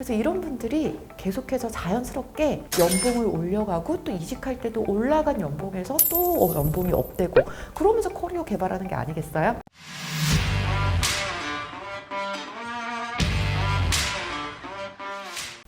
그래서 이런 분들이 계속해서 자연스럽게 연봉을 올려가고 또 이직할 때도 올라간 연봉에서 또 연봉이 업되고 그러면서 커리어 개발하는 게 아니겠어요?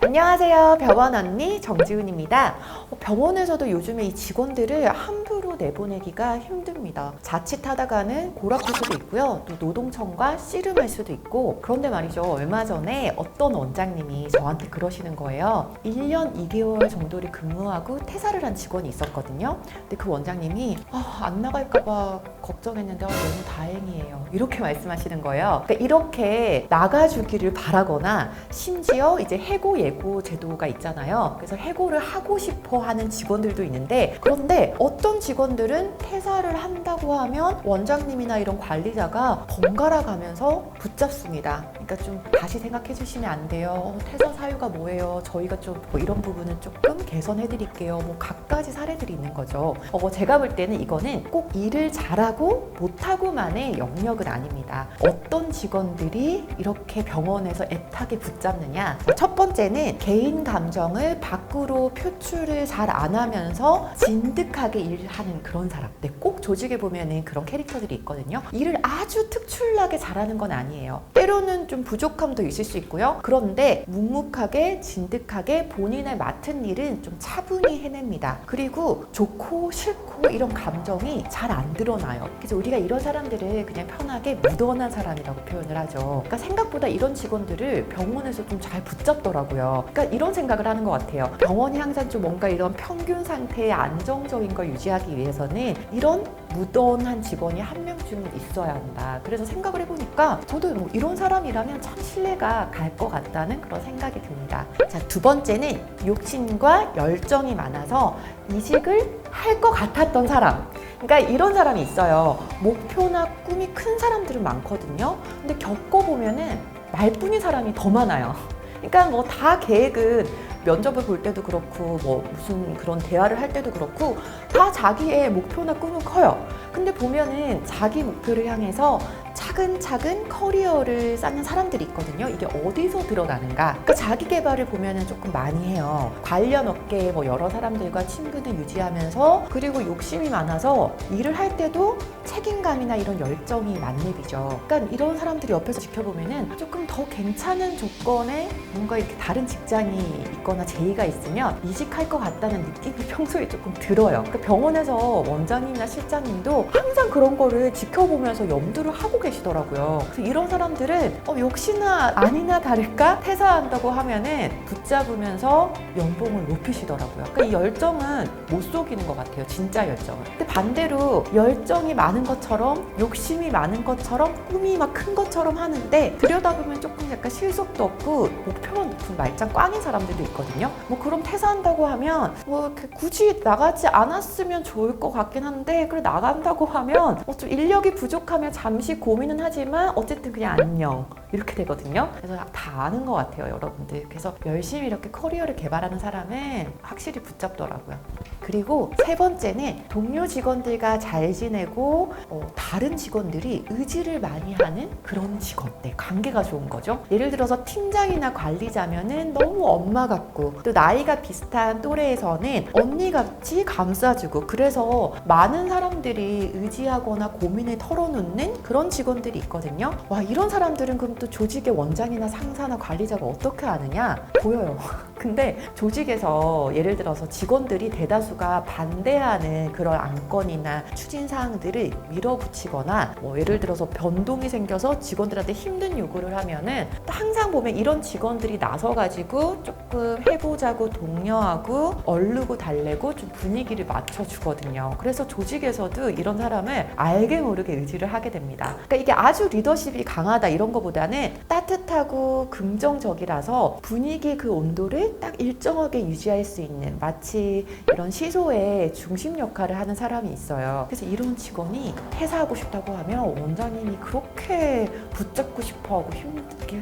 안녕하세요. 병원 언니 정지훈입니다. 병원에서도 요즘에 이 직원들을 함부로 내보내기가 힘듭니다. 자칫하다가는 골아플 수도 있고요. 또 노동청과 씨름할 수도 있고. 그런데 말이죠. 얼마 전에 어떤 원장님이 저한테 그러시는 거예요. 1년 2개월 정도를 근무하고 퇴사를 한 직원이 있었거든요. 근데 그 원장님이 안 나갈까 봐 걱정했는데 너무 다행이에요. 이렇게 말씀하시는 거예요. 그러니까 이렇게 나가주기를 바라거나 심지어 이제 해고 예고 제도가 있잖아요. 그래서 해고를 하고 싶어 하는 직원들도 있는데, 그런데 어떤 직원들은 퇴사를 한다고 하면 원장님이나 이런 관리자가 번갈아 가면서 붙잡습니다. 그러니까 좀 다시 생각해 주시면 안 돼요. 퇴사 사유가 뭐예요? 저희가 좀 이런 부분은 조금 개선해 드릴게요. 갖가지 사례들이 있는 거죠. 제가 볼 때는 이거는 꼭 일을 잘하고 못하고만의 영역은 아닙니다. 어떤 직원들이 이렇게 병원에서 애타게 붙잡느냐. 첫 번째는 개인 감정을 밖으로 표출을 잘 안 하면서 진득하게 일하는 그런 사람. 꼭 조직에 보면은 그런 캐릭터들이 있거든요. 일을 아주 특출나게 잘하는 건 아니에요. 때로는 좀 부족함도 있을 수 있고요. 그런데 묵묵하게 진득하게 본인의 맡은 일은 좀 차분히 해냅니다. 그리고 좋고 싫고 이런 감정이 잘 안 드러나요. 그래서 우리가 이런 사람들을 그냥 편하게 무던한 사람이라고 표현을 하죠. 그러니까 생각보다 이런 직원들을 병원에서 좀 잘 붙잡더라고요. 그러니까 이런 생각을 하는 것 같아요. 병원이 항상 좀 뭔가 이런 평균 상태의 안정적인 걸 유지하기 위해서는 이런 무던한 직원이 한 명쯤은 있어야 한다. 그래서 생각을 해보니까 저도 이런 사람이라면 참 신뢰가 갈 것 같다는 그런 생각이 듭니다. 자, 두 번째는 욕심과 열정이 많아서 이직을 할 것 같았던 사람. 그러니까 이런 사람이 있어요. 목표나 꿈이 큰 사람들은 많거든요. 근데 겪어보면은 말뿐인 사람이 더 많아요. 그러니까 다 계획은 면접을 볼 때도 그렇고 무슨 그런 대화를 할 때도 그렇고 다 자기의 목표나 꿈은 커요. 근데 보면은 자기 목표를 향해서 차근차근 커리어를 쌓는 사람들이 있거든요. 이게 어디서 드러나는가? 그러니까 자기 개발을 보면은 조금 많이 해요. 관련 업계에 여러 사람들과 친분을 유지하면서, 그리고 욕심이 많아서 일을 할 때도 책임감이나 이런 열정이 만렙이죠. 그러니까 이런 사람들이 옆에서 지켜보면은 조금 더 괜찮은 조건에 뭔가 이렇게 다른 직장이 있거나 제의가 있으면 이직할 것 같다는 느낌이 평소에 조금 들어요. 그러니까 병원에서 원장님이나 실장님도 항상 그런 거를 지켜보면서 염두를 하고 계시더라고요. 그래서 이런 사람들은 역시나 아니나 다를까 퇴사한다고 하면은 붙잡으면서 연봉을 높이시더라고요. 그러니까 이 열정은 못 속이는 것 같아요. 진짜 열정은. 근데 반대로 열정이 많은 것처럼, 욕심이 많은 것처럼, 꿈이 막 큰 것처럼 하는데 들여다보면 조금 약간 실속도 없고 목표가 높은 말짱 꽝인 사람들도 있거든요. 그럼 퇴사한다고 하면 이렇게 굳이 나가지 않았으면 좋을 것 같긴 한데, 그래 나간다고 하면 좀 인력이 부족하면 잠시 고민은 하지만 어쨌든 그냥 안녕 이렇게 되거든요. 그래서 다 아는 것 같아요, 여러분들. 그래서 열심히 이렇게 커리어를 개발하는 사람은 확실히 붙잡더라고요. 그리고 세 번째는 동료 직원들과 잘 지내고 다른 직원들이 의지를 많이 하는 그런 직원. 관계가 좋은 거죠. 예를 들어서 팀장이나 관리자면은 너무 엄마 같고, 또 나이가 비슷한 또래에서는 언니같이 감싸주고, 그래서 많은 사람들이 의지하거나 고민을 털어놓는 그런 직원들이 있거든요. 이런 사람들은 그럼 또 조직의 원장이나 상사나 관리자가 어떻게 아느냐? 보여요. 근데 조직에서 예를 들어서 직원들이 대다수가 반대하는 그런 안건이나 추진사항들을 밀어붙이거나 예를 들어서 변동이 생겨서 직원들한테 힘든 요구를 하면은 항상 보면 이런 직원들이 나서가지고 조금 해보자고 독려하고 얼르고 달래고 좀 분위기를 맞춰주거든요. 그래서 조직에서도 이런 사람을 알게 모르게 의지를 하게 됩니다. 그러니까 이게 아주 리더십이 강하다 이런 거보다는 따뜻하고 긍정적이라서 분위기 그 온도를 딱 일정하게 유지할 수 있는, 마치 이런 시소의 중심 역할을 하는 사람이 있어요. 그래서 이런 직원이 퇴사하고 싶다고 하면 원장님이 그렇게 붙잡고 싶어하고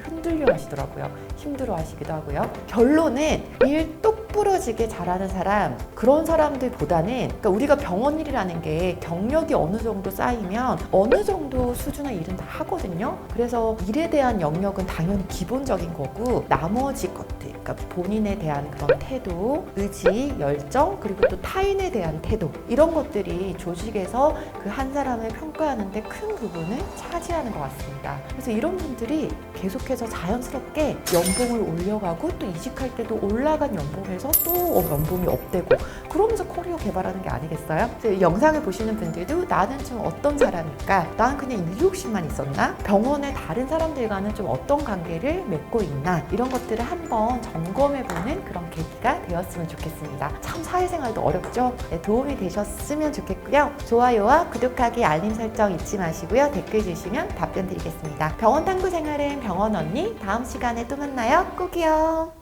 흔들려 하시더라고요. 힘들어 하시기도 하고요. 결론은 일 똑부러지게 잘하는 사람, 그런 사람들보다는, 그러니까 우리가 병원 일이라는 게 경력이 어느 정도 쌓이면 어느 정도 수준의 일은 다 하거든요. 그래서 일에 대한 영역은 당연히 기본적인 거고, 나머지 것들, 가지, 그러니까 본인에 대한 그런 태도, 의지, 열정, 그리고 또 타인에 대한 태도, 이런 것들이 조직에서 그 한 사람을 평가하는데 큰 부분을 차지하는 것 같습니다. 그래서 이런 분들이 계속해서 자연스럽게 연봉을 올려가고 또 이직할 때도 올라간 연봉에서 또 연봉이 업되고, 그러면서 커리어 개발하는 게 아니겠어요? 이 영상을 보시는 분들도 나는 좀 어떤 사람일까? 나는 그냥 일 욕심만 있었나? 병원의 다른 사람들과는 좀 어떤 관계를 맺고 있나? 이런 것들을 한번 점검해보는 그런 계기가 되었으면 좋겠습니다. 참 사회생활도 어렵죠? 네, 도움이 되셨으면 좋겠고요. 좋아요와 구독하기, 알림 설정 잊지 마시고요. 댓글 주시면 답변 드리겠습니다. 병원 탐구 생활은 병원 언니, 다음 시간에 또 만나요. 꼭이요.